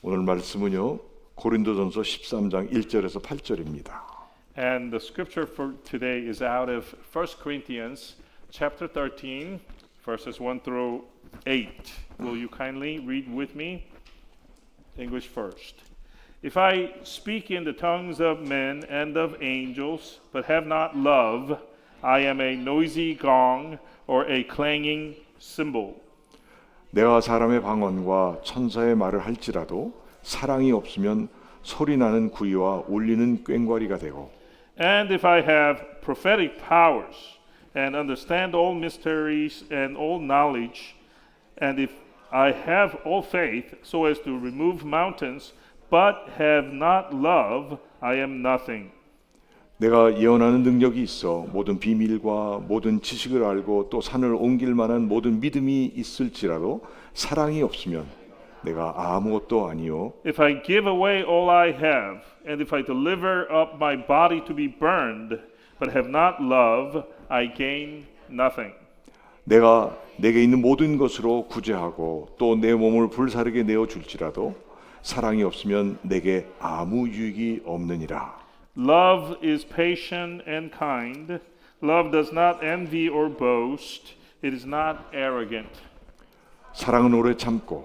오늘 말씀은요, 고린도전서 13장 1절에서 8절입니다. And the scripture for today is out of 1 Corinthians chapter 13, verses 1 through 8. Will you kindly read with me? English first. If I speak in the tongues of men and of angels, but have not love, I am a noisy gong or a clanging cymbal. 내가 사람의 방언과 천사의 말을 할지라도 사랑이 없으면 소리나는 구이와 울리는 꽹과리가 되고 And if I have prophetic powers and understand all mysteries and all knowledge, and if I have all faith so as to remove mountains, but have not love, I am nothing. 내가 예언하는 능력이 있어 모든 비밀과 모든 지식을 알고 또 산을 옮길 만한 모든 믿음이 있을지라도 사랑이 없으면 내가 아무것도 아니요. If I give away all I have, and if I deliver up my body to be burned, but have not love, I gain nothing. 내가 내게 있는 모든 것으로 구제하고 또 내 몸을 불사르게 내어 줄지라도 사랑이 없으면 내게 아무 유익이 없느니라. Love is patient and kind. Love does not envy or boast. It is not arrogant. 사랑은 오래 참고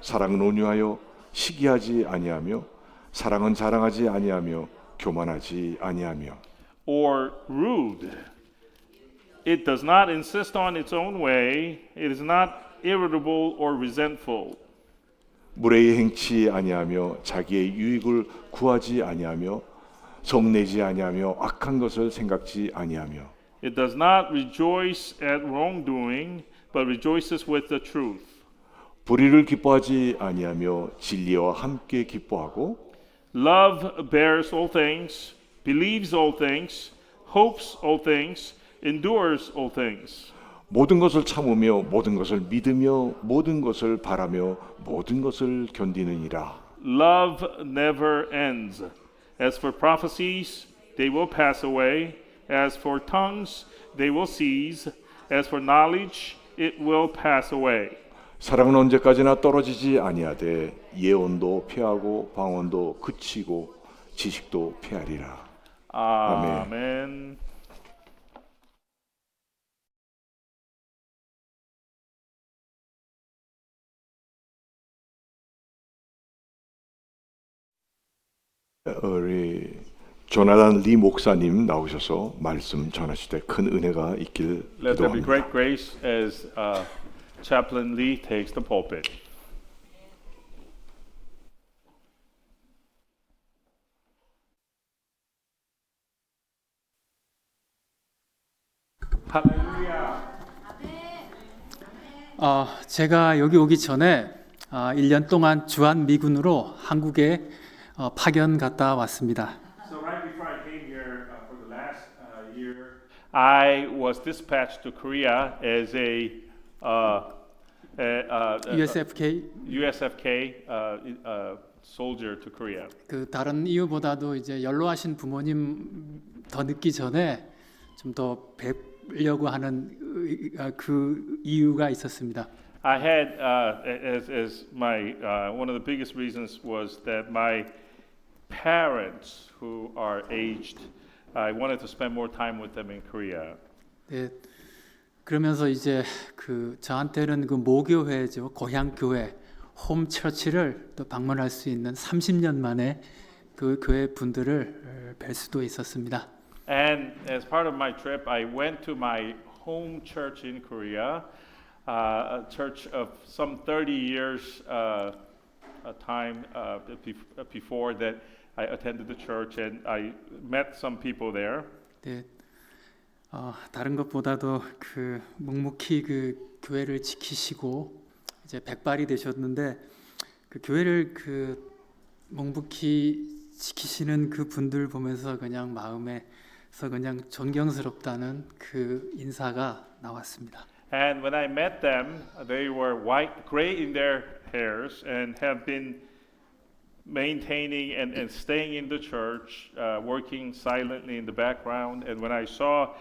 사랑은 온유하여 시기하지 아니하며 사랑은 자랑하지 아니하며 교만하지 아니하며 Or rude. It does not insist on its own way. It is not irritable or resentful. 무례히 행치 아니하며 자기의 유익을 구하지 아니하며 성내지 아니하며 악한 것을 생각지 아니하며 It does not rejoice at wrongdoing, but rejoices with the truth. 불의를 기뻐하지 아니하며 진리와 함께 기뻐하고 Love bears all things, believes all things, hopes all things, endures all things. 모든 것을 참으며 모든 것을 믿으며 모든 것을 바라며 모든 것을 견디느니라. Love never ends. As for prophecies, they will pass away. As for tongues, they will cease. As for knowledge, it will pass away. 사랑은 언제까지나 떨어지지 아니하되 예언도 패하고 방언도 그치고 지식도 패하리라. Amen. 우리 조나단 리 목사님 나오셔서 말씀 전하실 때 큰 은혜가 있길 Let there be 기도합니다. great grace as Chaplain Lee takes the pulpit. 제가 여기 오기 전에 1년 동안 주한 미군으로 한국에 파견 갔다 왔습니다. So right before I came here for the last year, I was dispatched to Korea as a USFK soldier to Korea. 그 다른 이유보다도 이제 연로하신 부모님 더 늦기 전에 좀 더 뵙려고 하는 그 이유가 있었습니다. I had as my one of the biggest reasons was that my parents who are aged, I wanted to spend more time with them in Korea. 네, 그러면서 이제 저한테는 그 모교회죠, 고향 교회, 홈 처치를 또 방문할 수 있는 30년 만에 그 교회 분들을 뵐 수도 있었습니다. And as part of my trip, I went to my home church in Korea, a church of some 30 years time before that I attended the church, and I met some people there. 네, 다른 것보다도 묵묵히 그 교회를 지키시고 이제 백발이 되셨는데 그 교회를 묵묵히 지키시는 그 분들 보면서 그냥 마음에서 그냥 존경스럽다는 그 인사가 나왔습니다. And when I met them, they were gray in their hairs, and have been maintaining and staying in the church, working silently in the background. And when I saw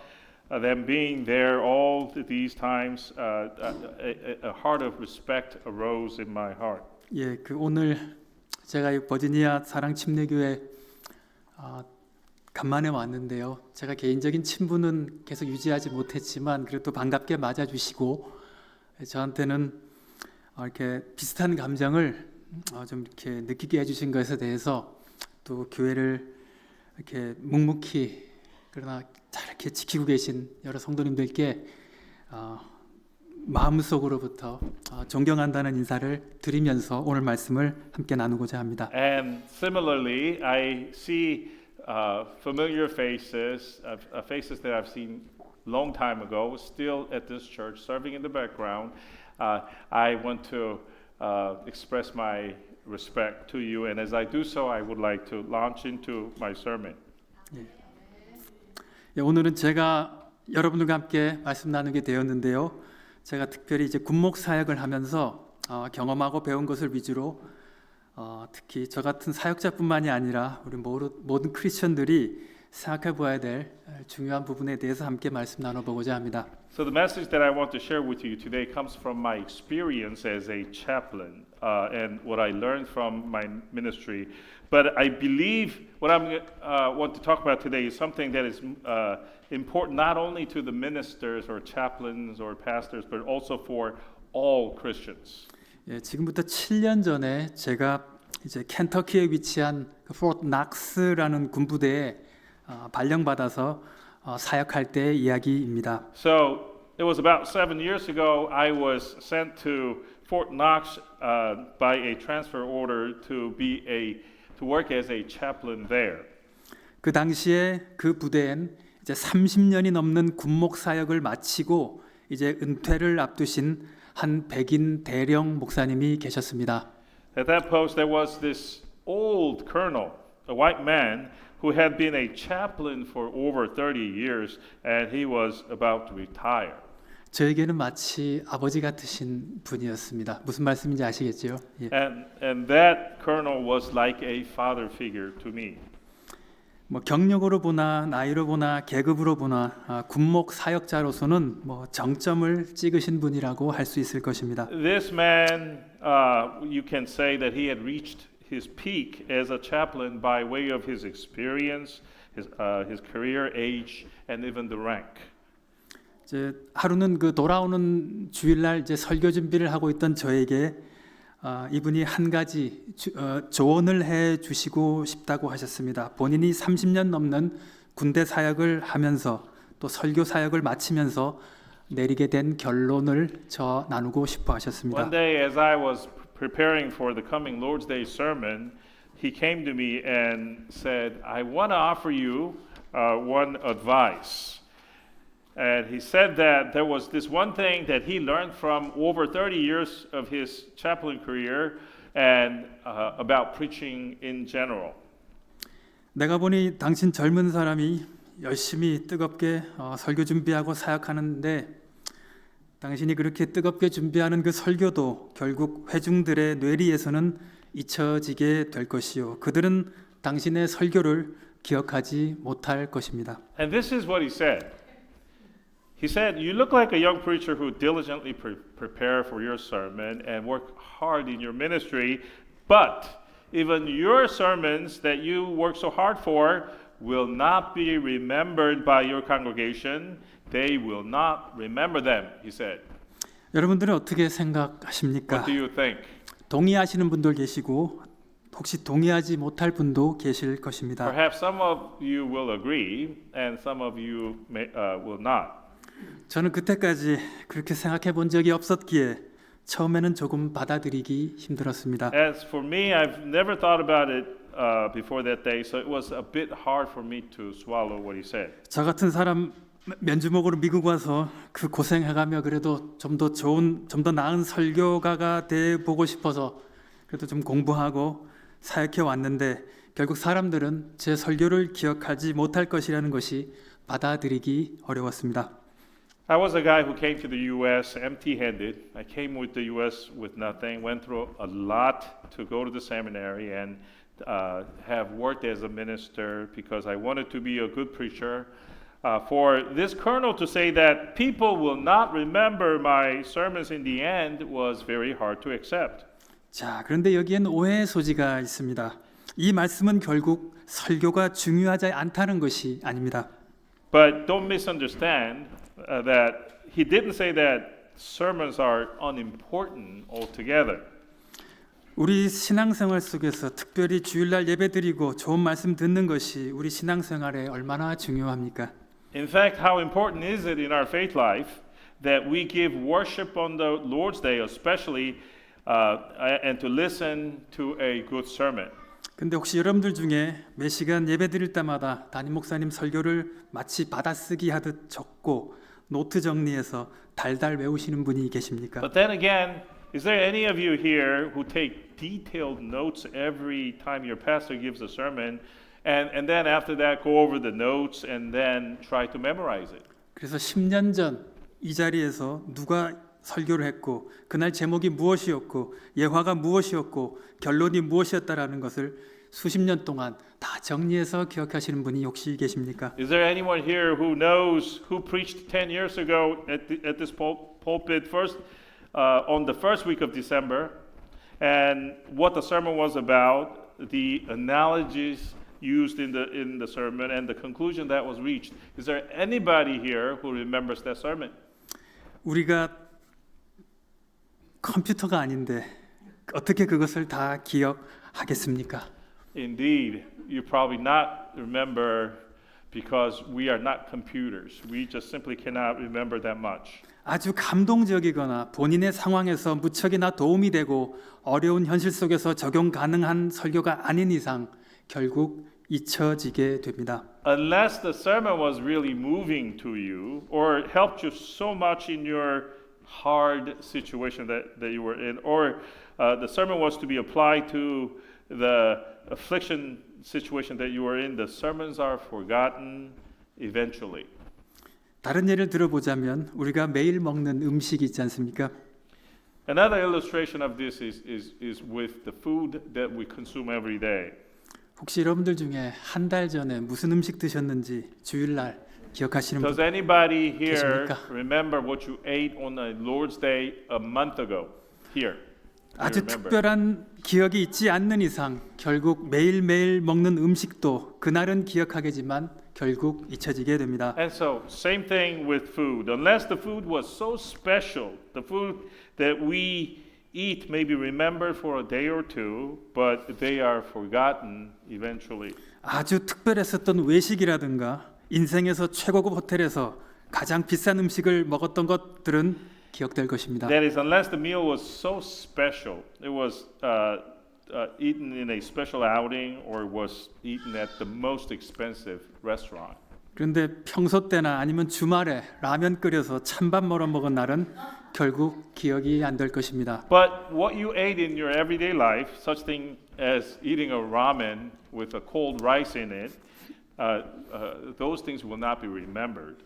them being there all these times, a heart of respect arose in my heart. 예, 오늘 제가 이 버지니아 사랑 침례교회 간만에 왔는데요. 제가 개인적인 친분은 계속 유지하지 못했지만 그래도 반갑게 맞아주시고 저한테는 이렇게 비슷한 감정을 좀 이렇게 느끼게 해주신 것에 대해서 또 교회를 이렇게 묵묵히 그러나 잘 이렇게 지키고 계신 여러 성도님들께 마음속으로부터 존경한다는 인사를 드리면서 오늘 말씀을 함께 나누고자 합니다. And similarly, I see familiar faces, faces that I've seen long time ago, still at this church, serving in the background. I want to express my respect to you, and as I do so, I would like to launch into my sermon. 예, 오늘은 제가 여러분들과 함께 말씀 나누게 되었는데요. 제가 특별히 이제 군목 사역을 하면서 경험하고 배운 것을 위주로 특히 저 같은 사역자뿐만이 아니라 우리 모든 크리스천들이 생각해 보아야 될 중요한 부분에 대해서 함께 말씀 나눠보고자 합니다. So the message that I want to share with you today comes from my experience as a chaplain and what I learned from my ministry. But I believe what I want to talk about today is something that is important not only to the ministers or chaplains or pastors, but also for all Christians. 예, 지금부터 7년 전에 제가 이제 켄터키에 위치한 포트 낙스라는 군부대에 발령받아서 사역할 때의 이야기입니다. So it was about 7 years ago. I was sent to Fort Knox by a transfer order to work as a chaplain there. 그 당시에 그 부대엔 이제 30년이 넘는 군목 사역을 마치고 이제 은퇴를 앞두신 한 백인 대령 목사님이 계셨습니다. At that post, there was this old colonel, a white man, who had been a chaplain for over 30 years, and he was about to retire. 저에게는 마치 아버지 같으신 분이었습니다. 무슨 말씀인지 아시겠죠? 예. And that colonel was like a father figure to me. 뭐 경력으로 보나 나이로 보나 계급으로 보나 군목 사역자로서는 뭐 정점을 찍으신 분이라고 할 수 있을 것입니다. This man, you can say that he had reached his peak as a chaplain by way of his experience, his career, age, and even the rank. 이제 하루는 그 돌아오는 주일날 이제 설교 준비를 하고 있던 저에게 이분이 한 가지 조언을 해 주시고 싶다고 하셨습니다. 본인이 30년 넘는 군대 사역을 하면서 또 설교 사역을 마치면서 내리게 된 결론을 저 나누고 싶어 하셨습니다. One day, as I was preparing for the coming Lord's Day sermon, he came to me and said, "I want to offer you one advice." And he said that there was this one thing that he learned from over 30 years of his chaplain career and about preaching in general. 내가 보니 당신 젊은 사람이 열심히 뜨겁게 설교 준비하고 사역하는데 당신이 그렇게 뜨겁게 준비하는 그 설교도 결국 회중들의 뇌리에서는 잊혀지게 될 것이요. 그들은 당신의 설교를 기억하지 못할 것입니다. And this is what he said. He said, "You look like a young preacher who diligently prepare for your sermon and work hard in your ministry, but even your sermons that you work so hard for will not be remembered by your congregation. They will not remember them," he said. 여러분들은 어떻게 생각하십니까? What do you think? 동의하시는 분도 계시고 혹시 동의하지 못할 분도 계실 것입니다. Perhaps some of you will agree and some of you will not. 저는 그때까지 그렇게 생각해 본 적이 없었기에 처음에는 조금 받아들이기 힘들었습니다. As for me, I've never thought about it before that day, so it was a bit hard for me to swallow what he said. 저 같은 사람 면주목으로 미국 와서 그 고생해가며 그래도 좀 더 좋은, 좀 더 나은 설교가가 돼 보고 싶어서 그래도 좀 공부하고 사역해 왔는데 결국 사람들은 제 설교를 기억하지 못할 것이라는 것이 받아들이기 어려웠습니다. I was a guy who came to the U.S. empty-handed. I came with the U.S. with nothing, went through a lot to go to the seminary and have worked as a minister because I wanted to be a good preacher. For this colonel to say that people will not remember my sermons in the end was very hard to accept. 자, 그런데 여기엔 오해의 소지가 있습니다. 이 말씀은 결국 설교가 중요하지 않다는 것이 아닙니다. But don't misunderstand that he didn't say that sermons are unimportant altogether. 우리 신앙생활 속에서 특별히 주일날 예배드리고 좋은 말씀 듣는 것이 우리 신앙생활에 얼마나 중요합니까? In fact, how important is it in our faith life that we give worship on the Lord's Day, especially, and to listen to a good sermon? 근데 혹시 여러분들 중에 매 시간 예배 드릴 때마다 담임 목사님 설교를 마치 받아쓰기 하듯 적고 노트 정리해서 달달 외우시는 분이 계십니까? But then again, is there any of you here who take detailed notes every time your pastor gives a sermon, and then after that go over the notes and then try to memorize it? 그래서 10년 전 이 자리에서 누가 설교를 했고 그날 제목이 무엇이었고 예화가 무엇이었고 결론이 무엇이었다라는 것을 수십 년 동안 다 정리해서 기억하시는 분이 혹시 계십니까? Is there anyone here who knows who preached 10 years ago at this pulpit first on the first week of December, and what the sermon was about, the analogies used in the sermon, and the conclusion that was reached? Is there anybody here who remembers that sermon? 우리가 컴퓨터가 아닌데 어떻게 그것을 다 기억하겠습니까? Indeed, you probably not remember because we are not computers. We just simply cannot remember that much. 아주 감동적이거나 본인의 상황에서 무척이나 도움이 되고 어려운 현실 속에서 적용 가능한 설교가 아닌 이상 결국 잊혀지게 됩니다. Unless the sermon was really moving to you or helped you so much in your hard situation that you were in, or the sermon was to be applied to the affliction situation that you were in, the sermons are forgotten eventually. 다른 예를 들어보자면 우리가 매일 먹는 음식이 있지 않습니까? Another illustration of this is with the food that we consume every day. 혹시 여러분들 중에 한 달 전에 무슨 음식 드셨는지 주일날 기억하시는 분 Does anybody here 계십니까? remember what you ate on the Lord's Day a month ago? Here. Do you 아주 remember? 특별한 기억이 있지 않는 이상 결국 매일매일 먹는 음식도 그날은 기억하겠지만 결국 잊혀지게 됩니다. And so, same thing with food. Unless the food was so special, the food that we eat may be remembered for a day or two, but they are forgotten eventually. 아주 특별했었던 외식이라든가 인생에서 최고급 호텔에서 가장 비싼 음식을 먹었던 것들은 기억될 것입니다. That is, unless the meal was so special, it was eaten in a special outing or was eaten at the most expensive restaurant. 그런데 평소 때나 아니면 주말에 라면 끓여서 찬밥 말아 먹은 날은 결국 기억이 안 될 것입니다. But what you ate in your everyday life, such thing as eating a ramen with a cold rice in it, those things will not be remembered.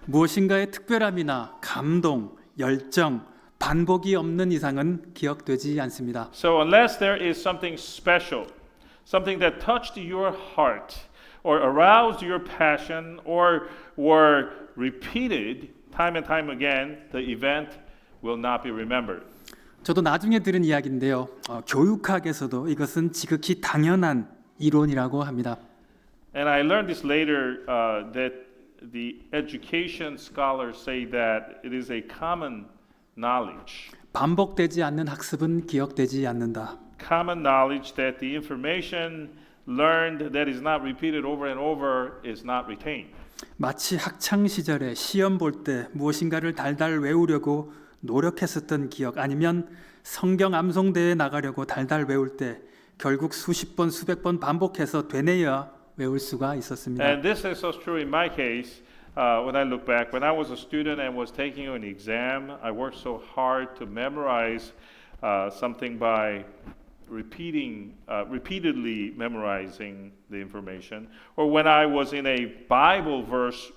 무엇인가의 특별함이나 감동, 열정, 반복이 없는 이상은 기억되지 않습니다. So unless there is something special, something that touched your heart or aroused your passion or were repeated time and time again, the event will not be remembered. 저도 나중에 들은 이야기인데요. 교육학에서도 이것은 지극히 당연한 이론이라고 합니다. And I learned this later that the education scholars say that it is a common knowledge. 반복되지 않는 학습은 기억되지 않는다. Common knowledge that the information learned that is not repeated over and over is not retained. 마치 학창 시절에 시험 볼 때 무엇인가를 달달 외우려고 노력했었던 기억 아니면 성경 암송대회에 나가려고 달달 외울 때 결국 수십 번 수백 번 반복해서 되뇌어 외울 수가 있었습니다. And this is so true in my case. When I look back, when I was a student and was taking an exam, I worked so hard to memorize something by repeatedly memorizing the information. Or when I was in a Bible verse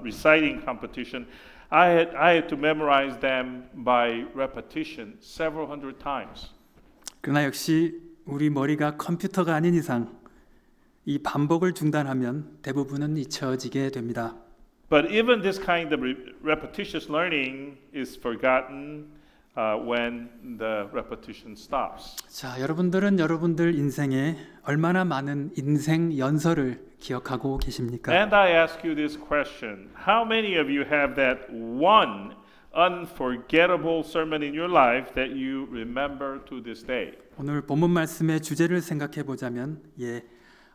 reciting competition, I had to memorize them by repetition several hundred times. 그러나 역시 우리 머리가 컴퓨터가 아닌 이상 이 반복을 중단하면 대부분은 잊혀지게 됩니다. But even this kind of repetitious learning is forgotten. when the repetition stops. 자, 여러분들은 여러분들 인생에 얼마나 많은 인생 연설을 기억하고 계십니까? And I ask you this question: how many of you have that one unforgettable sermon in your life that you remember to this day? 오늘 본문 말씀의 주제를 생각해 보자면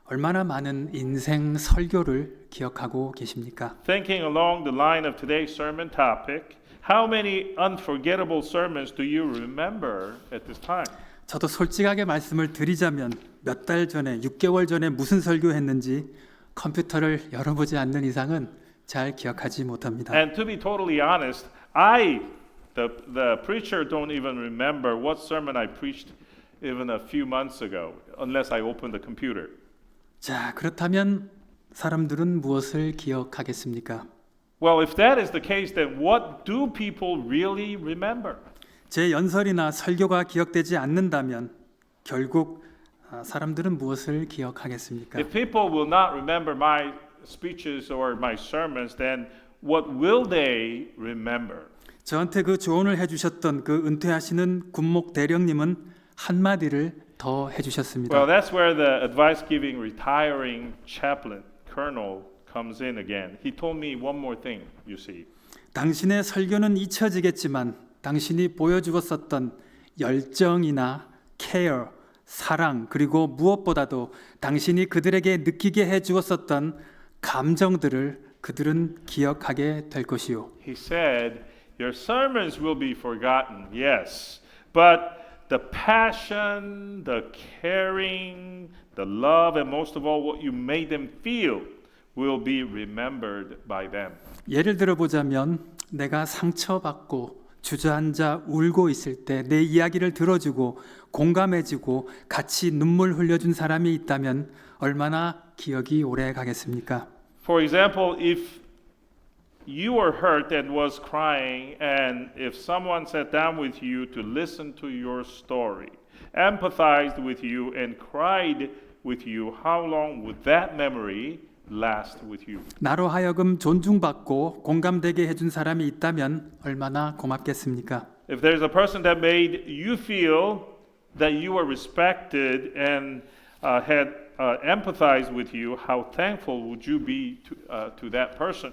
얼마나 많은 인생 설교를 기억하고 계십니까? Thinking along the line of today's sermon topic, how many unforgettable sermons do you remember at this time? 저도 솔직하게 말씀을 드리자면 몇 달 전에, 6개월 전에 무슨 설교했는지 컴퓨터를 열어보지 않는 이상은 잘 기억하지 못합니다. And to be totally honest, the preacher, don't even remember what sermon I preached even a few months ago, unless I open the computer. 자, 그렇다면 사람들은 무엇을 기억하겠습니까? Well, if that is the case, then what do people really remember? 제 연설이나 설교가 기억되지 않는다면 결국 사람들은 무엇을 기억하겠습니까? If people will not remember my speeches or my sermons, then what will they remember? 저한테 그 조언을 해주셨던 그 은퇴하시는 군목 대령님은 한마디를 더 해주셨습니다. Well, that's where the advice-giving retiring chaplain, colonel, comes in again. He told me one more thing, you see. 당신의 설교는 잊혀지겠지만 당신이 보여주었었던 열정이나 care, 사랑, 그리고 무엇보다도 당신이 그들에게 느끼게 해주었었던 감정들을 그들은 기억하게 될 것이요. He said, your sermons will be forgotten, yes, but the passion, the caring, the love, and most of all, what you made them feel will be remembered by them. 예를 들어보자면 내가 상처받고 주저앉아 울고 있을 때 내 이야기를 들어주고 공감해주고 같이 눈물 흘려준 사람이 있다면 얼마나 기억이 오래 가겠습니까? For example, if you were hurt and was crying, and if someone sat down with you to listen to your story, empathized with you, and cried with you, how long would that memory last with you? 나로 하여금 존중받고 공감되게 해준 사람이 있다면 얼마나 고맙겠습니까? If there's a person that made you feel that you were respected and had empathized with you, how thankful would you be to that person?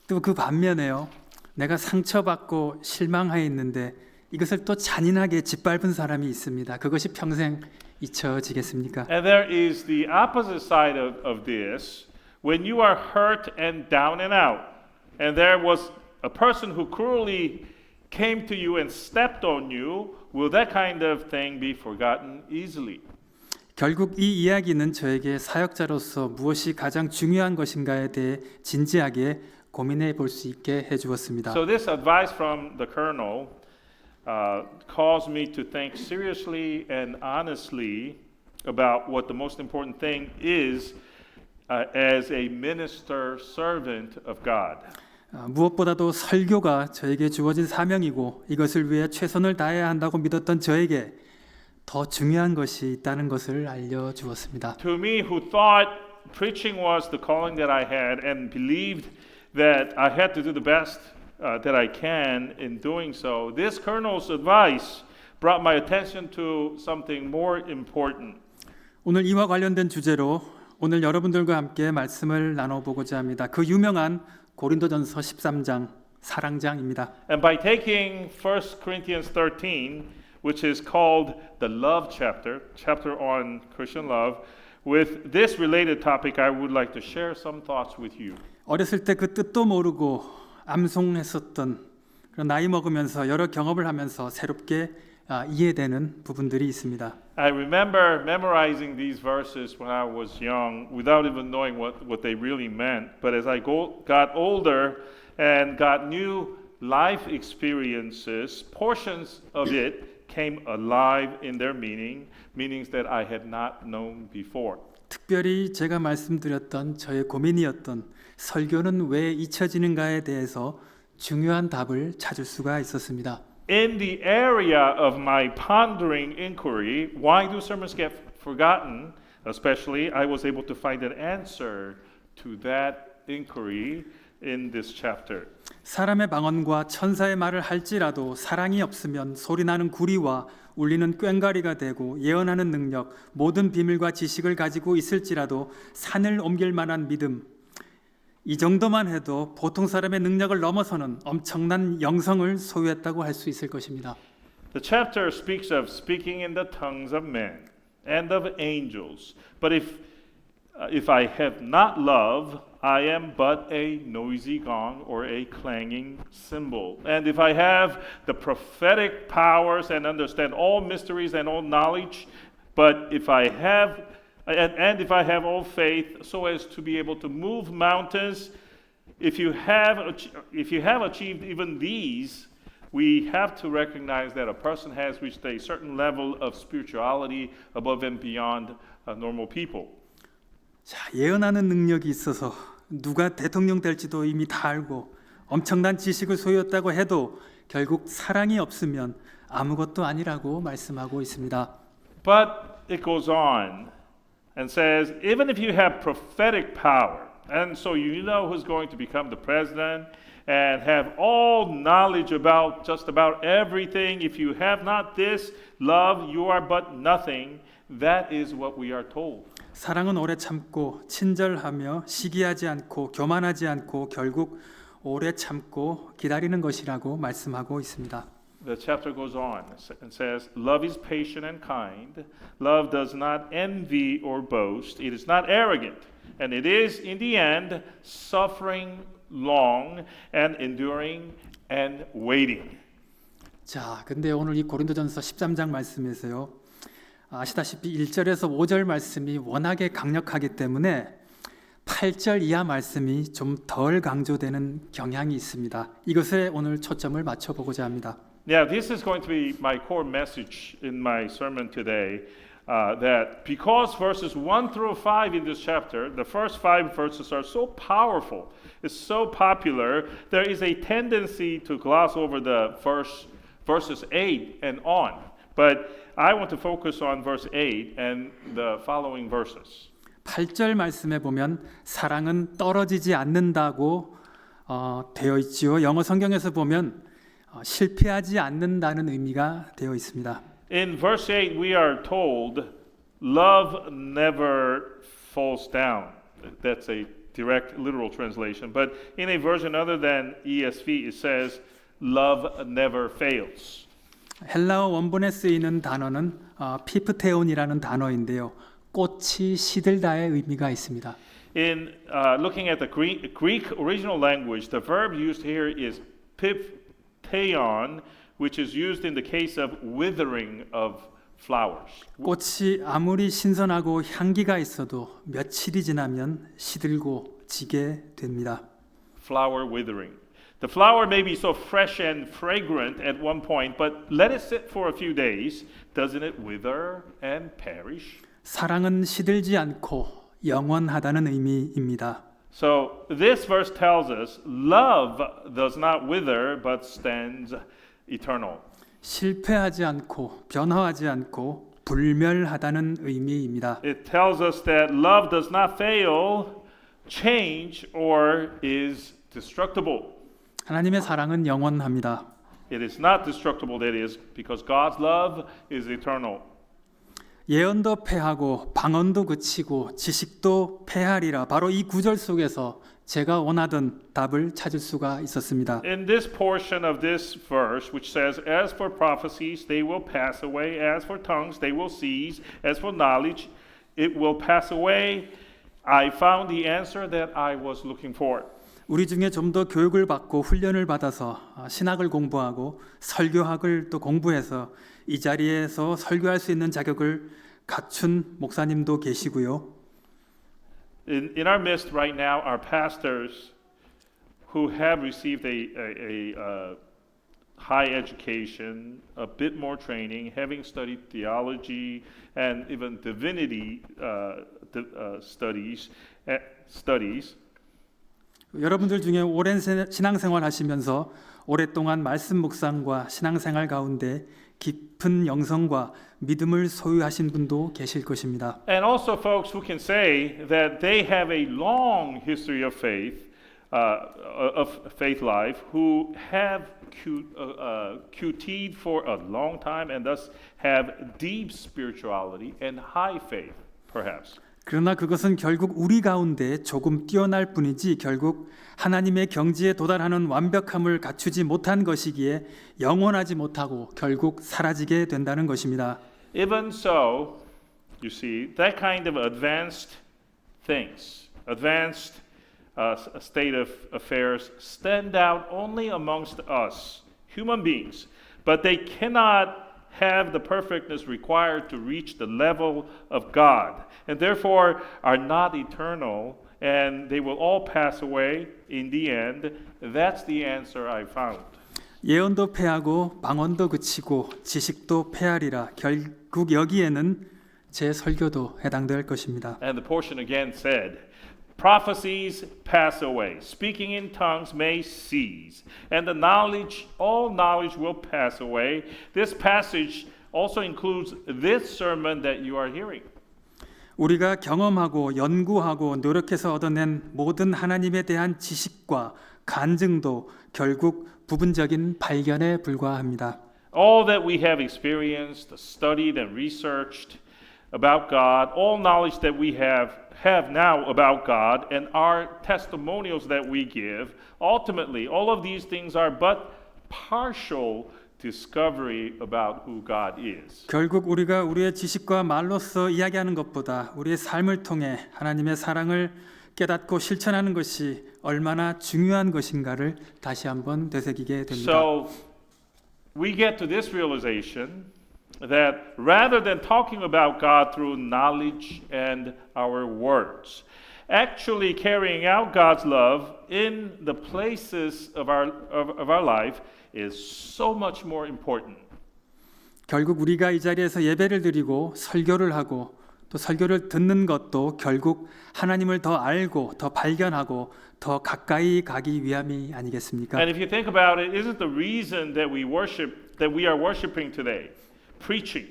또 그 반면에요. 내가 상처받고 실망하였는데 이것을 또 잔인하게 짓밟은 사람이 있습니다. 그것이 평생 잊혀지겠습니까? And there is the opposite side of this. When you are hurt and down and out, and there was a person who cruelly came to you and stepped on you, will that kind of thing be forgotten easily? 결국 이 이야기는 저에게 사역자로서 무엇이 가장 중요한 것인가에 대해 진지하게 고민해 볼 수 있게 해주었습니다. So this advice from the colonel caused me to think seriously and honestly about what the most important thing is as a minister servant of God. 무엇보다도 설교가 저에게 주어진 사명이고 이것을 위해 최선을 다해야 한다고 믿었던 저에게 더 중요한 것이 있다는 것을 알려주었습니다. To me, who thought preaching was the calling that I had and believed that I had to do the best that I can in doing so, this colonel's advice brought my attention to something more important. 오늘 이와 관련된 주제로 오늘 여러분들과 함께 말씀을 나눠보고자 합니다. 그 유명한 고린도전서 13장 사랑장입니다. And by taking 1 Corinthians 13, which is called the love chapter on Christian love, with this related topic, I would like to share some thoughts with you. 어렸을 때 그 뜻도 모르고 암송했었던 그런 나이 먹으면서 여러 경험을 하면서 새롭게 이해되는 부분들이 있습니다. I remember memorizing these verses when I was young without even knowing what they really meant. But as I got older and got new life experiences, portions of it came alive in their meanings that I had not known before. 특별히 제가 말씀드렸던 저의 고민이었던 설교는 왜 잊혀지는가에 대해서 중요한 답을 찾을 수가 있었습니다. In the area of my pondering inquiry, why do sermons get forgotten? Especially, I was able to find an answer to that inquiry in this chapter. 사람의 방언과 천사의 말을 할지라도 사랑이 없으면 소리나는 구리와 울리는 꽹과리가 되고 예언하는 능력, 모든 비밀과 지식을 가지고 있을지라도 산을 옮길 만한 믿음, 이 정도만 해도 보통 사람의 능력을 넘어서는 엄청난 영성을 소유했다고 할 수 있을 것입니다. The chapter speaks of speaking in the tongues of men and of angels. But if I have not love, I am but a noisy gong or a clanging cymbal. And if I have the prophetic powers and understand all mysteries and all knowledge, but if I have if I have all faith so as to be able to move mountains, if you have achieved even these, we have to recognize that a person has reached a certain level of spirituality above and beyond normal people. 자, 예언하는 능력이 있어서 누가 대통령 될지도 이미 다 알고 엄청난 지식을 소유했다고 해도 결국 사랑이 없으면 아무것도 아니라고 말씀하고 있습니다. But it goes on and says, even if you have prophetic power, and so you know who's going to become the president, and have all knowledge about just about everything, if you have not this love, you are but nothing. That is what we are told. 사랑은 오래 참고 친절하며 시기하지 않고 교만하지 않고 결국 오래 참고 기다리는 것이라고 말씀하고 있습니다. The chapter goes on and says, love is patient and kind. Love does not envy or boast. It is not arrogant. And it is, in the end, suffering long and enduring and waiting. 자, 근데 오늘 이 고린도전서 13장 말씀에서요. 아시다시피 1절에서 5절 말씀이 워낙에 강력하기 때문에 8절 이하 말씀이 좀 덜 강조되는 경향이 있습니다. 이것에 오늘 초점을 맞춰보고자 합니다. Yeah, this is going to be my core message in my sermon today. That because verses 1 through 5 in this chapter, the first 5 verses are so powerful, it's so popular, there is a tendency to gloss over the verses 8 and on. But I want to focus on verse 8 and the following verses. 8절 말씀에 보면 사랑은 떨어지지 않는다고 되어 있지요. 영어 성경에서 보면 실패하지 않는다는 의미가 되어 있습니다. In verse 8 we are told love never falls down. That's a direct literal translation. But in a version other than ESV it says love never fails. 헬라어 원본에 쓰이는 단어는 피프테온이라는 단어인데요. 꽃이 시들다의 의미가 있습니다. In looking at the Greek original language, the verb used here is piptheon, which is used in the case of withering of flowers. 꽃이 아무리 신선하고 향기가 있어도 며칠이 지나면 시들고 지게 됩니다. Flower withering. The flower may be so fresh and fragrant at one point, but let it sit for a few days, doesn't it wither and perish? 사랑은 시들지 않고 영원하다는 의미입니다. So this verse tells us love does not wither but stands eternal. 실패하지 않고 변화하지 않고 불멸하다는 의미입니다. It tells us that love does not fail, change, or is destructible. 하나님의 사랑은 영원합니다. It is not destructible, that is, because God's love is eternal. 예언도 패하고 방언도 그치고 지식도 패하리라. 바로 이 구절 속에서 제가 원하던 답을 찾을 수가 있었습니다. In this portion of this verse, which says, as for prophecies, they will pass away. As for tongues, they will cease. As for knowledge, it will pass away. I found the answer that I was looking for. 우리 중에 좀 더 교육을 받고 훈련을 받아서 신학을 공부하고 설교학을 또 공부해서 이 자리에서 설교할 수 있는 자격을 갖춘 목사님도 계시고요. In our midst right now are pastors who have received a high education, a bit more training, having studied theology and even divinity studies. 여러분들 중에 오랜 신앙생활 하시면서 오랫동안 말씀 묵상과 신앙생활 가운데 깊은 영성과 믿음을 소유하신 분도 계실 것입니다. And also folks who can say that they have a long history of faith, of faith life who have QT'd for a long time and thus have deep spirituality and high faith, perhaps. 그러나 그것은 결국 우리 가운데 조금 뛰어날 뿐이지 결국 하나님의 경지에 도달하는 완벽함을 갖추지 못한 것이기에 영원하지 못하고 결국 사라지게 된다는 것입니다. Even so, you see, that kind of advanced things, advanced state of affairs stand out only amongst us, human beings, but they cannot have the perfectness required to reach the level of God, and therefore are not eternal, and they will all pass away in the end. That's the answer I found. 예언도 패하고 방언도 그치고 지식도 패하리라. 결국 여기에는 제 설교도 해당될 것입니다. And the portion again said, prophecies pass away, speaking in tongues may cease, and the knowledge, all knowledge will pass away. This passage also includes this sermon that you are hearing. 우리가 경험하고 연구하고 노력해서 얻어낸 모든 하나님에 대한 지식과 간증도 결국 부분적인 발견에 불과합니다. All that we have experienced, studied, and researched about God, all knowledge that we have now about God, and our testimonials that we give, ultimately, all of these things are but partial discovery about who God is. 결국 우리가 우리의 지식과 말로써 이야기하는 것보다 우리의 삶을 통해 하나님의 사랑을 깨닫고 실천하는 것이 얼마나 중요한 것인가를 다시 한번 되새기게 됩니다. So we get to this realization that rather than talking about God through knowledge and our words, actually carrying out God's love in the places of our life is so much more important. 결국 우리가 이 자리에서 예배를 드리고 설교를 하고 또 설교를 듣는 것도 결국 하나님을 더 알고 더 발견하고 더 가까이 가기 위함이 아니겠습니까? And if you think about it, isn't the reason that we are worshiping today, preaching,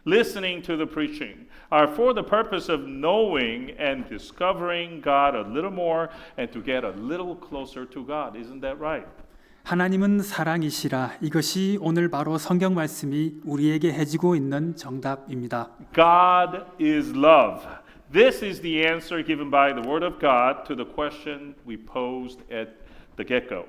listening to the preaching, are for the purpose of knowing and discovering God a little more and to get a little closer to God. Isn't that right? 하나님은 사랑이시라. 이것이 오늘 바로 성경 말씀이 우리에게 해주고 있는 정답입니다. God is love. This is the answer given by the Word of God to the question we posed at the get-go.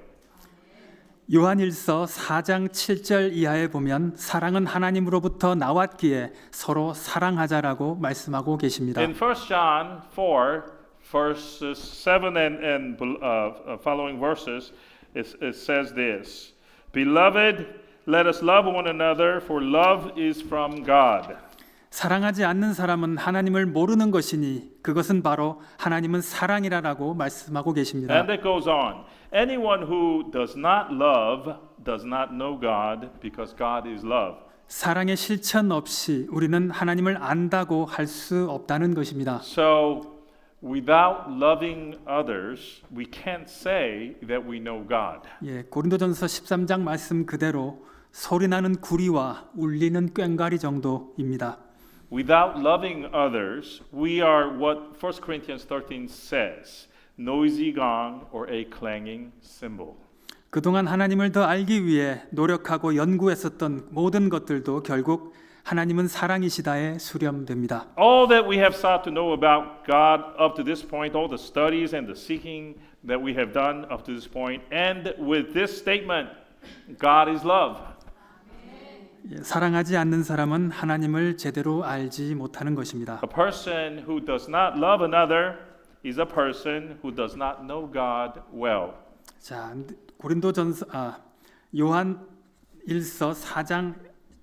요한일서 4장 7절 이하에 보면 사랑은 하나님으로부터 나왔기에 서로 사랑하자라고 말씀하고 계십니다. In 1 John 4, verses 7 and following verses, it says this, Beloved, let us love one another, for love is from God. 사랑하지 않는 사람은 하나님을 모르는 것이니 그것은 바로 하나님은 사랑이라라고 말씀하고 계십니다. And it goes on. Anyone who does not love does not know God, because God is love. 사랑의 실천 없이 우리는 하나님을 안다고 할 수 없다는 것입니다. So, without loving others, we can't say that we know God. 예, 고린도전서 13장 말씀 그대로 소리나는 구리와 울리는 꽹과리 정도입니다. Without loving others, we are what 1 Corinthians 13 says, noisy gong or a clanging cymbal. 그동안 하나님을 더 알기 위해 노력하고 연구했었던 모든 것들도 결국 하나님은 사랑이시다에 수렴됩니다. All that we have sought to know about God up to this point, all the studies and the seeking that we have done up to this point, end with this statement, God is love. 예, 사랑하지 않는 사람은 하나님을 제대로 알지 못하는 것입니다. A person who does not love another is a person who does not know God well. 자, 고린도전서 요한 1서 4장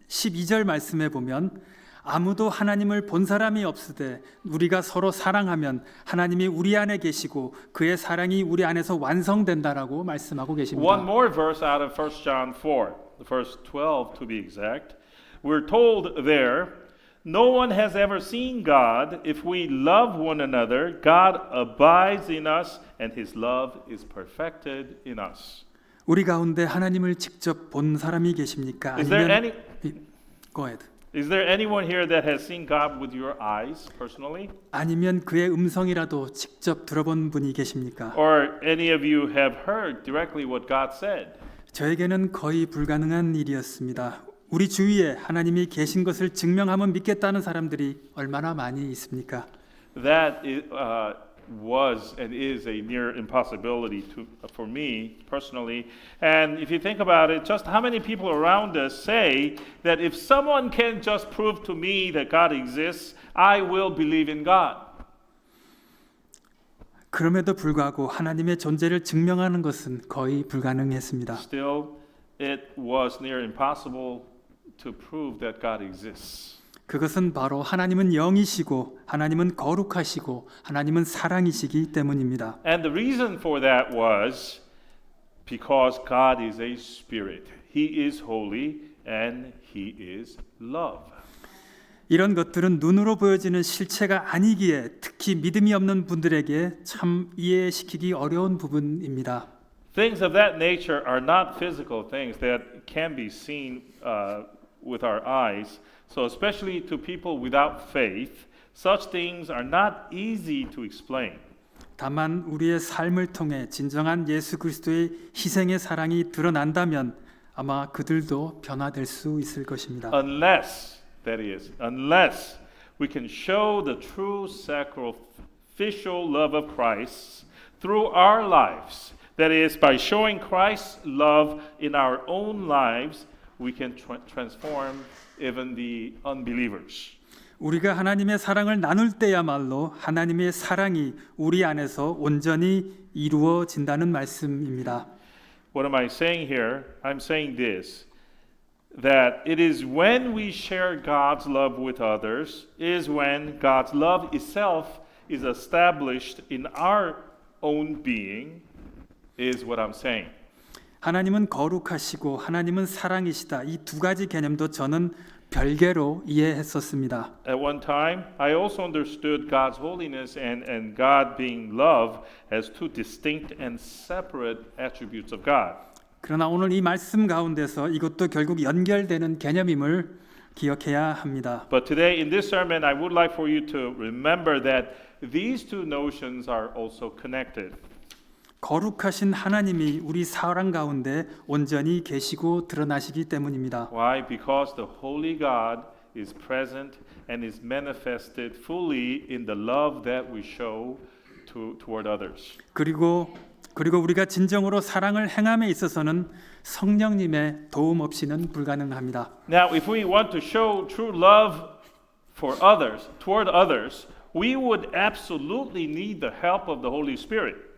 12절 말씀에 보면 아무도 하나님을 본 사람이 없으되 우리가 서로 사랑하면 하나님이 우리 안에 계시고 그의 사랑이 우리 안에서 완성된다라고 말씀하고 계십니다. One more verse out of 1 John 4, verse 12 to be exact. We're told there, no one has ever seen God. If we love one another, God abides in us and his love is perfected in us. 우리 가운데 하나님을 직접 본 사람이 계십니까? Is there 아니면 any Go ahead. Is there anyone here that has seen God with your eyes personally? 아니면 그의 음성이라도 직접 들어본 분이 계십니까? Or any of you have heard directly what God said? 저에게는 거의 불가능한 일이었습니다. 우리 주위에 하나님이 계신 것을 증명하면 믿겠다는 사람들이 얼마나 많이 있습니까? That was and is a near impossibility for me personally. And if you think about it, just how many people around us say that if someone can just prove to me that God exists, I will believe in God. 그럼에도 불구하고 하나님의 존재를 증명하는 것은 거의 불가능했습니다. Still, it was near impossible to prove that God exists. 그것은 바로 하나님은 영이시고 하나님은 거룩하시고 하나님은 사랑이시기 때문입니다. And the reason for that was because God is a spirit. He is holy and he is love. 이런 것들은 눈으로 보여지는 실체가 아니기에 특히 믿음이 없는 분들에게 참 이해시키기 어려운 부분입니다. Things of that nature are not physical things that can be seen with our eyes. So especially to people without faith, such things are not easy to explain. 다만 우리의 삶을 통해 진정한 예수 그리스도의 희생의 사랑이 드러난다면 아마 그들도 변화될 수 있을 것입니다. Unless we can show the true sacrificial love of Christ through our lives. That is, by showing Christ's love in our own lives, we can transform even the unbelievers. 우리가 하나님의 사랑을 나눌 때야말로 하나님의 사랑이 우리 안에서 온전히 이루어진다는 말씀입니다. What am I saying here? I'm saying this, that it is when we share God's love with others, is when God's love itself is established in our own being, is what I'm saying. 하나님은 거룩하시고 하나님은 사랑이시다. 이 두 가지 개념도 저는 별개로 이해했었습니다. At one time, I also understood God's holiness and God being love as two distinct and separate attributes of God. 그러나 오늘 이 말씀 가운데서 이것도 결국 연결되는 개념임을 기억해야 합니다. But today in this sermon, I would like for you to remember that these two notions are also connected. 거룩하신 하나님이 우리 사랑 가운데 온전히 계시고 드러나시기 때문입니다. Why? Because the holy God is present and is manifested fully in the love that we show toward others. 그리고 우리가 진정으로 사랑을 행함에 있어서는 성령님의 도움 없이는 불가능합니다. Now, if we want to show true love for others, toward others, we would absolutely need the help of the Holy Spirit.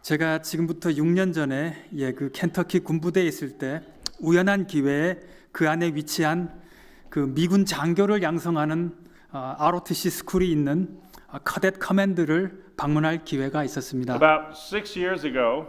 제가 지금부터 6년 전에 그 켄터키 군부대에 있을 때 우연한 기회에 그 안에 위치한 그 미군 장교를 양성하는 ROTC 스쿨이 있는 카뎃 커맨드를 방문할 기회가 있었습니다. About 6 years ago,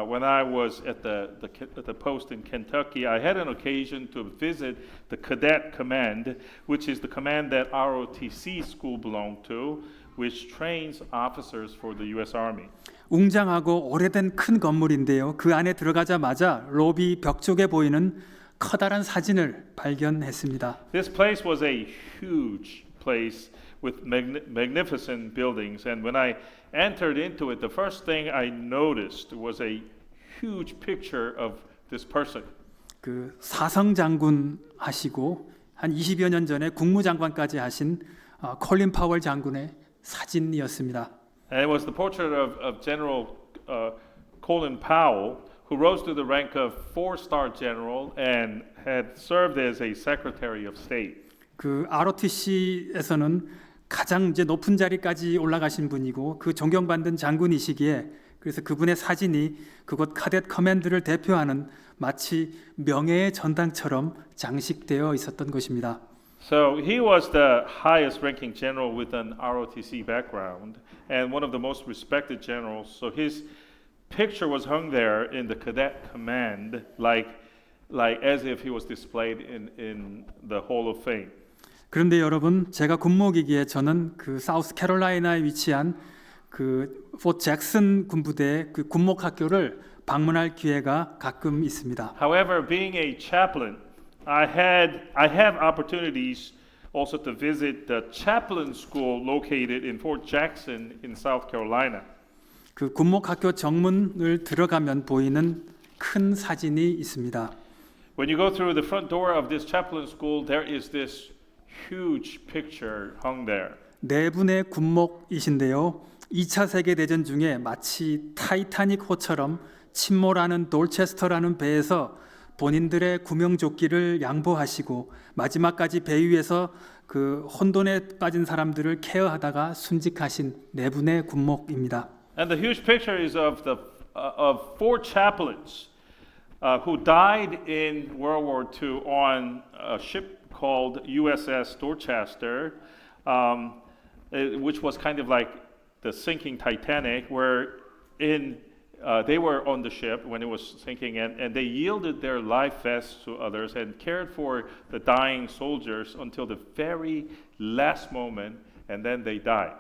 when I was at the post in Kentucky, I had an occasion to visit the Cadet Command, which is the command that ROTC school belonged to, which trains officers for the U.S. Army. 웅장하고 오래된 큰 건물인데요. 그 안에 들어가자마자 로비 벽 쪽에 보이는 커다란 사진을 발견했습니다. This place was a huge place with magnificent buildings, and when I entered into it, the first thing I noticed was a huge picture of this person. 그 사성 장군 하시고 한 20여 년 전에 국무장관까지 하신 콜린 파월 장군의 사진이었습니다. And it was the portrait of General Colin Powell, who rose to the rank of 4-star general and had served as a Secretary of State. 그 ROTC에서는 가장 이제 높은 자리까지 올라가신 분이고 그 존경받는 장군이시기에 그래서 그분의 사진이 그곳 카뎃 커맨드를 대표하는 마치 명예의 전당처럼 장식되어 있었던 것입니다. So he was the highest ranking general with an ROTC background and one of the most respected generals. So his picture was hung there in the cadet command like as if he was displayed in the Hall of Fame. 그런데 여러분, 제가 군목이기에 저는 그 사우스캐롤라이나에 위치한 그 포트 잭슨 군부대 그 군목학교를 방문할 기회가 가끔 있습니다. However, being a chaplain I have opportunities also to visit the chaplain school located in Fort Jackson in South Carolina. 그 군목학교 정문을 들어가면 보이는 큰 사진이 있습니다. When you go through the front door of this chaplain school, there is this huge picture hung there. 네 분의 군목이신데요. 2차 세계대전 중에 마치 타이타닉호처럼 침몰하는 돌체스터라는 배에서 본인들의 구명조끼를 양보하시고 마지막까지 배 위에서 그 혼돈에 빠진 사람들을 케어하다가 순직하신 네 분의 군목입니다. And the huge picture is of four chaplains who died in World War II on a ship called USS Dorchester, which was kind of like the sinking Titanic, where they were on the ship when it was sinking, and they yielded their life vests to others and cared for the dying soldiers until the very last moment, and then they died.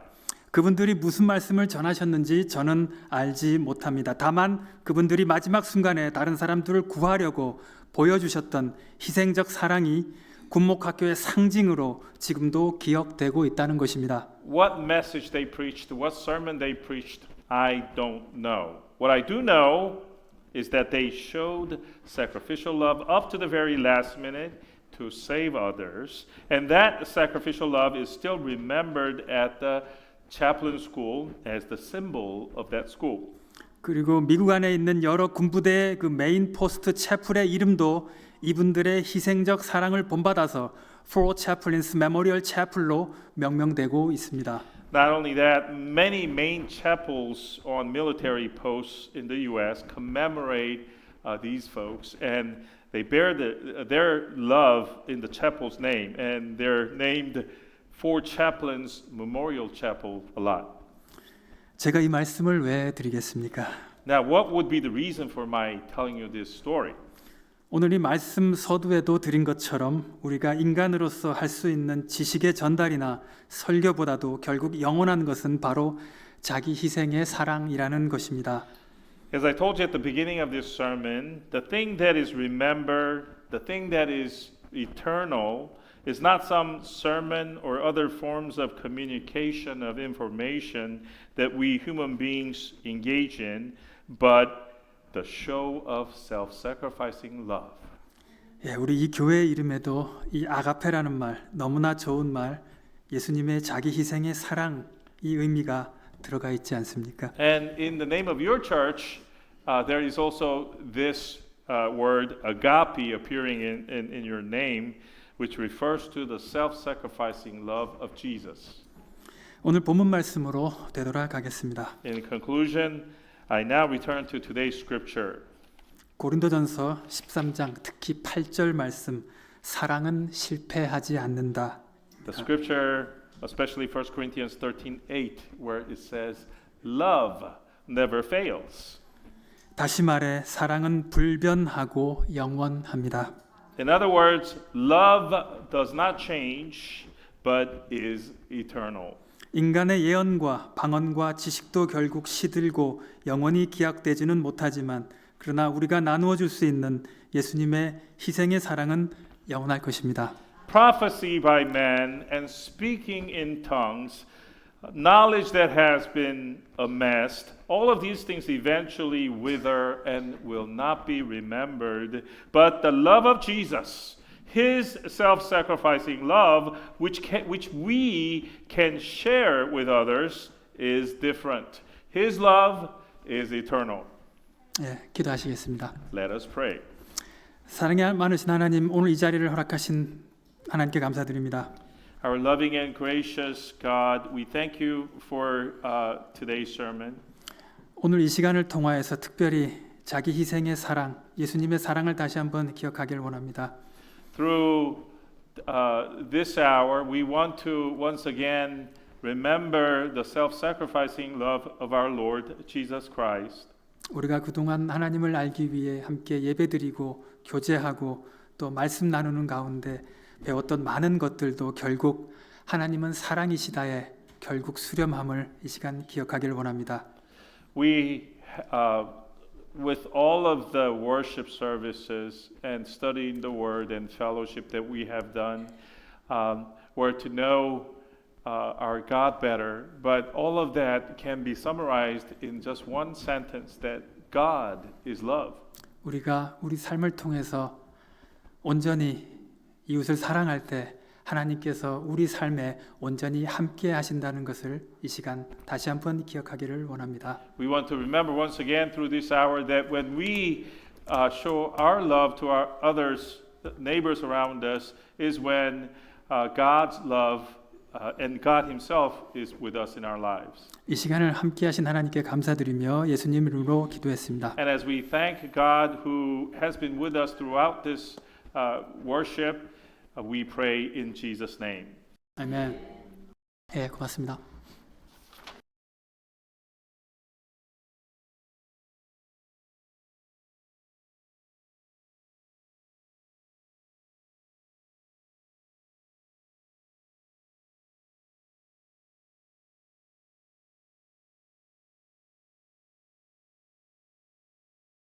그분들이 무슨 말씀을 전하셨는지 저는 알지 못합니다. 다만 그분들이 마지막 순간에 다른 사람들을 구하려고 보여주셨던 희생적 사랑이 군목학교의 상징으로 지금도 기억되고 있다는 것입니다. What message they preached, what sermon they preached, I don't know. What I do know is that they showed sacrificial love up to the very last minute to save others, and that sacrificial love is still remembered at the chaplain school as the symbol of that school. 그리고 미국 안에 있는 여러 군부대의 그 메인 포스트 채플의 이름도 이분들의 희생적 사랑을 본받아서 Four Chaplains Memorial Chapel로 명명되고 있습니다. Not only that, many main chapels on military posts in the U.S. commemorate these folks, and they bear their love in the chapel's name, and they're named Four Chaplains Memorial Chapel a lot. 제가 이 말씀을 왜 드리겠습니까? Now, what would be the reason for my telling you this story? 오늘 이 말씀 서두에도 드린 것처럼 우리가 인간으로서 할 수 있는 지식의 전달이나 설교보다도 결국 영원한 것은 바로 자기 희생의 사랑이라는 것입니다. As I told you at the beginning of this sermon, the thing that is remembered, the thing that is eternal, is not some sermon or other forms of communication of information that we human beings engage in, but the show of self-sacrificing love. 예, 우리 이 교회 이름에도 이 아가페라는 말, 너무나 좋은 말, 예수님의 자기 희생의 사랑 이 의미가 들어가 있지 않습니까? And in the name of your church, there is also this word agape appearing in your name, which refers to the self-sacrificing love of Jesus. 오늘 본문 말씀으로 되돌아가겠습니다. In conclusion, I now return to today's scripture. 고린도전서 13장 특히 8절 말씀 사랑은 실패하지 않는다. The scripture, especially 1 Corinthians 13:8, where it says, "Love never fails." 다시 말해 사랑은 불변하고 영원합니다. In other words, love does not change, but is eternal. 인간의 예언과 방언과 지식도 결국 시들고 영원히 기약되지는 못하지만 그러나 우리가 나누어 줄 수 있는 예수님의 희생의 사랑은 영원할 것입니다. Prophecy by man and speaking in tongues, knowledge that has been amassed, all of these things eventually wither and will not be remembered. But the love of Jesus, His self-sacrificing love, which we can share with others, is different. His love is eternal. 예, 기도하시겠습니다. Let us pray. 사랑이 많으신 하나님, 오늘 이 자리를 허락하신 하나님께 감사드립니다. Our loving and gracious God, we thank you for today's sermon. 오늘 이 시간을 통하여서 특별히 자기 희생의 사랑, 예수님의 사랑을 다시 한번 기억하길 원합니다. Through this hour, we want to once again remember the self-sacrificing love of our Lord Jesus Christ. 우리가 그동안 하나님을 알기 위해 함께 예배드리고 교제하고 또 말씀 나누는 가운데 배웠던 많은 것들도 결국 하나님은 사랑이시다에 결국 수렴함을 이 시간 기억하길 원합니다. We with all of the worship services and studying the Word and fellowship that we have done, we're to know our God better. But all of that can be summarized in just one sentence: that God is love. 우리가 우리 삶을 통해서 온전히 이웃을 사랑할 때 하나님께서 우리 삶에 온전히 함께 하신다는 것을 이 시간 다시 한번 기억하기를 원합니다. We want to remember once again through this hour that when we show our love to our others, neighbors around us, is when God's love and God Himself is with us in our lives. 이 시간을 함께 하신 하나님께 감사드리며 예수님 이름으로 기도했습니다. And as we thank God who has been with us throughout this worship, we pray in Jesus' name. 아멘. 예, 고맙습니다.